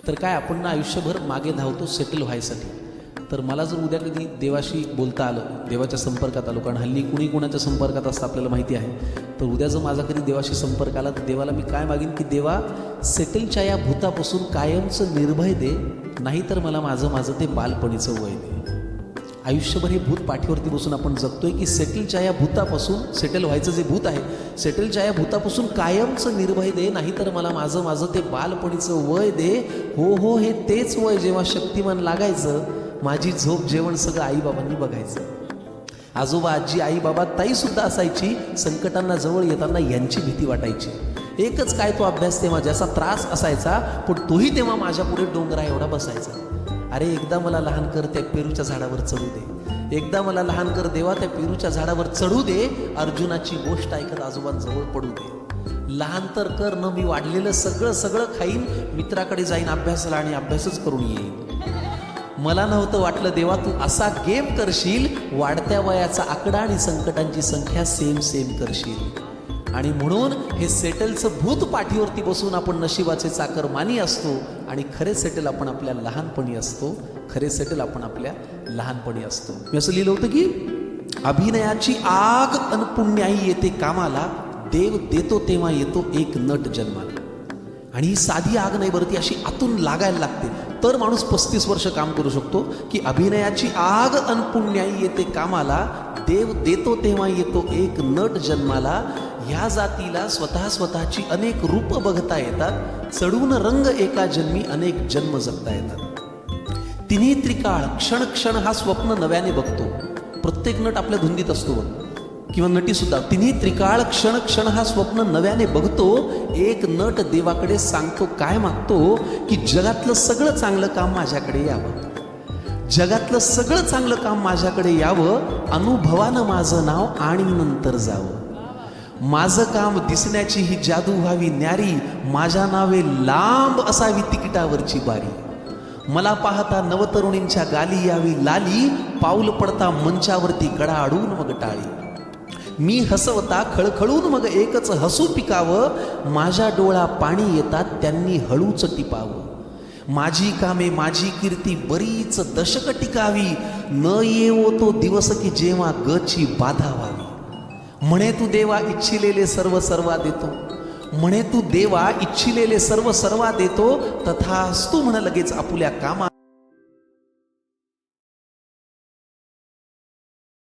तर काय आपण ना आयुष्यभर मागे धावतो सेटल व्हायसाठी. तर मला जर उद्या कधी देवाशी बोलता आलं, देवाच्या संपर्कात आलो, कारण हल्ली कुणी कुणाच्या संपर्कात असतं आपल्याला माहिती आहे, तर उद्या जर माझा कधी देवाशी संपर्क आला तर देवाला मी काय मागीन की देवा सेटलच्या या भूतापासून कायमचं निर्भय दे, नाहीतर मला माझं ते बालपणीचं वय दे. आयुष्यभर हे भूत पाठीवरती बसून आपण जगतोय की सेटलच्या या भूतापासून, सेटल व्हायचं जे भूत आहे, सेटलच्या या भूतापासून कायमचं निर्भय दे, नाहीतर मला माझं ते बालपणीचं वय दे. हो हे तेच वय जेव्हा शक्तिमान लागायचं, माझी झोप जेवण सगळं आईबाबांनी बघायचं. आजोबा आजी आई बाबा ताई सुद्धा असायची, संकटांना जवळ येताना यांची भीती वाटायची. एकच काय तो अभ्यास तेव्हा ज्याचा त्रास असायचा, पण तोही तेव्हा माझ्या पुढे डोंगरा एवढा बसायचा. अरे एकदा मला लहान कर त्या पेरूच्या झाडावर चढू दे, एकदा मला लहान कर देवा त्या पेरूच्या झाडावर चढू दे, अर्जुनाची गोष्ट ऐकत आजोबांजवळ पडू दे. लहान तर कर न, मी वाढलेलं सगळं खाईन, मित्राकडे जाईन अभ्यासाला आणि अभ्यासच करून येईन. मला नव्हतं वाटलं देवा तू असा गेम करशील, वाढत्या वयाचा आकडा आणि संकटांची संख्या सेम करशील. आणि म्हणून हे सेटलचं भूत पाठीवरती बसून आपण नशिबाचे चाकर मानी असतो, आणि खरे सेटल आपण आपल्या लहानपणी असतो, खरे सेटल आपण आपल्या लहानपणी असतो. मी असं लिहिलं होतं की अभिनयाची आग अन पुण्याई येते कामाला, देव देतो तेव्हा येतो एक नट जन्माला. आणि ही साधी आग नाही बरं, ती अशी आतून लागायला लागते, तर माणूस 35 वर्ष काम करू शकतो. की अभिनयाची आग अन पुण्याई येते कामाला, देव देतो तेव्हा येतो एक नट जन्माला. ह्या जातीला स्वतःची अनेक रूप बघता येतात, चढून रंग एका जन्मी अनेक जन्म जगता येतात. तिन्ही त्रिकाळ क्षण हा स्वप्न नव्याने बघतो. प्रत्येक नट आपल्या धुंदीत असतो किंवा नटी सुद्धा. तिन्ही त्रिकाळ क्षण हा स्वप्न नव्याने बघतो. एक नट देवाकडे सांगतो, काय मागतो की जगातलं सगळं चांगलं काम माझ्याकडे यावं, जगातलं सगळं चांगलं काम माझ्याकडे यावं, अनुभवानं माझं नाव आणि नंतर जावं. माझं काम दिसण्याची ही जादू व्हावी न्यारी, माझ्या नावे लांब असावी तिकिटावरची बारी. मला पाहता नवतरुणींच्या गाली यावी लाली, पाऊल पडता मंचावरती कडा अडून मग टाळी. मी हसवता खळखळून मग एकच हसू पिकावं, माझ्या डोळा पाणी येतात त्यांनी हळूच टिपावं. माझी कामे माझी कीर्ती बरीच दशक टिकावी, न येवो तो दिवस की जेव्हा गची बाधा व्हावी. म्हणे तू देवा इच्छिलेले सर्वा देतो, म्हणे तू देवा इच्छिलेले सर्वा देतो, तथास्तु म्हण लगेच आपुल्या कामा.